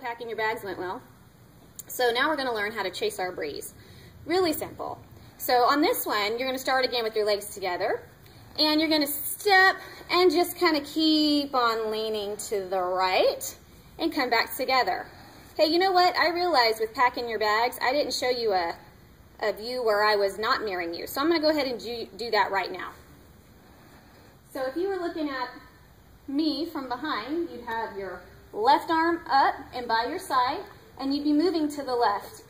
packing your bags went well. So now we're going to learn how to chase our breeze. Really simple. So on this one, you're going to start again with your legs together, and you're going to step and just kind of keep on leaning to the right and come back together. Hey, you know what? I realized with packing your bags, I didn't show you a view where I was not mirroring you. So I'm going to go ahead and do that right now. So if you were looking at me from behind, you'd have your left arm up and by your side, and you'd be moving to the left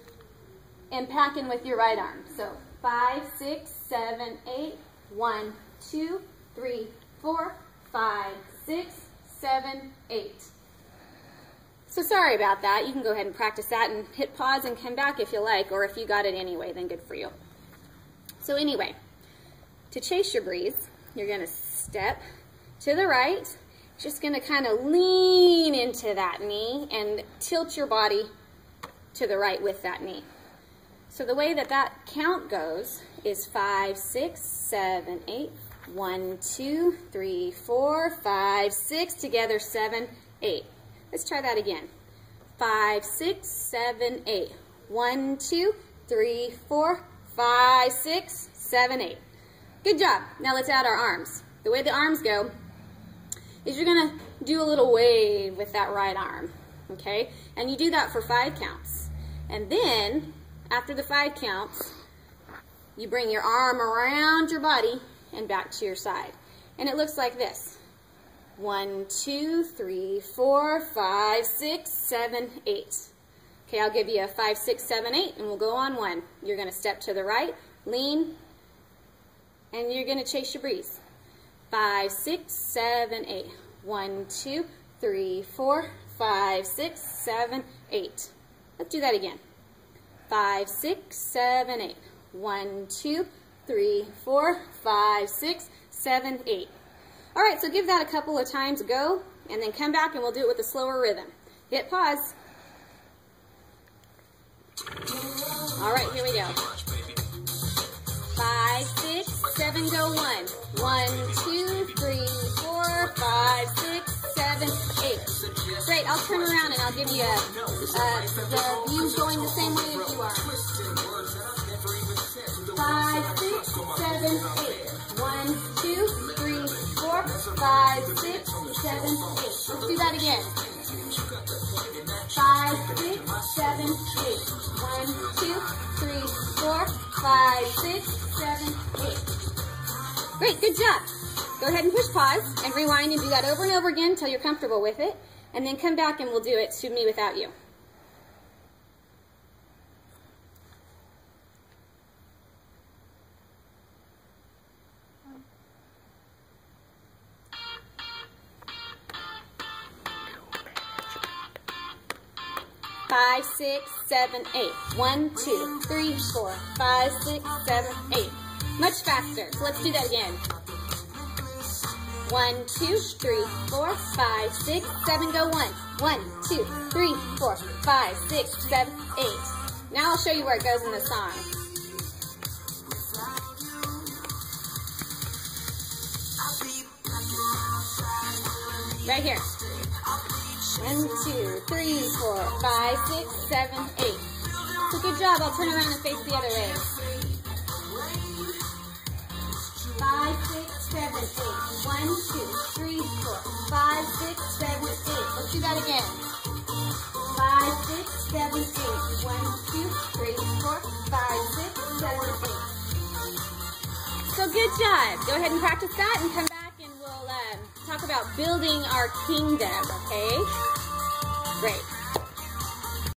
and packing with your right arm. So 5, 6, 7, 8, 1, 2, 3, 4, 5, 6, 7, 8. So sorry about that. You can go ahead and practice that and hit pause and come back if you like, or if you got it anyway, then good for you. So anyway, to chase your breeze, you're going to step to the right, just going to kind of lean into that knee and tilt your body to the right with that knee. So the way that that count goes is 5, 6, 7, 8, 1, 2, 3, 4, 5, 6, together 7, 8. Let's try that again. 5, 6, 7, 8. 1, 2, 3, 4, 5, 6, 7, 8. Good job. Now let's add our arms. The way the arms go is you're going to do a little wave with that right arm, okay? And you do that for 5 counts. And then, after the 5 counts, you bring your arm around your body and back to your side. And it looks like this. 1, 2, 3, 4, 5, 6, 7, 8. Okay, I'll give you a 5, 6, 7, 8, and we'll go on 1. You're going to step to the right, lean, and you're going to chase your breeze. 5, 6, 7, 8. 1, 2, 3, 4, 5, 6, 7, 8. Let's do that again. 5, 6, 7, 8. 1, 2, 3, 4, 5, 6, 7, 8. All right, so give that a couple of times, go, and then come back and we'll do it with a slower rhythm. Hit pause. All right, here we go. 5, 6, 7, go 1. 1, 2, 3, 4, 5, 6, 7, 8. Great, I'll turn around and I'll give you the view going the same way as you are. 5, 6, 7, 8. 1, 2, 3, 4, 5, 6, 7, 8. Let's do that again. 5, 6, 7, 8. 1, 2, 3, 4, 5, 6, 7, 8. Great, good job. Go ahead and push pause and rewind and do that over and over again until you're comfortable with it. And then come back and we'll do it to me without you. Five, 6, 7, 8. 1, 2, 3, 4, 5, 6, 7, 8. Much faster. So let's do that again. 1, 2, 3, 4, 5, 6, 7, go 1. 1, 2, 3, 4, 5, 6, 7, 8. Now I'll show you where it goes in the song. Right here. 1, 2, 3, 4, 5, 6, 7, 8. So good job. I'll turn around and face the other way. 5, 6, 7, 8. 1, 2, 3, 4, 5, 6, 7, 8. Let's do that again. 5, 6, 7, 8. 1, 2, 3, 4, 5, 6, 7, 8. So good job. Go ahead and practice that and come back and we'll talk about building our kingdom, okay? Great.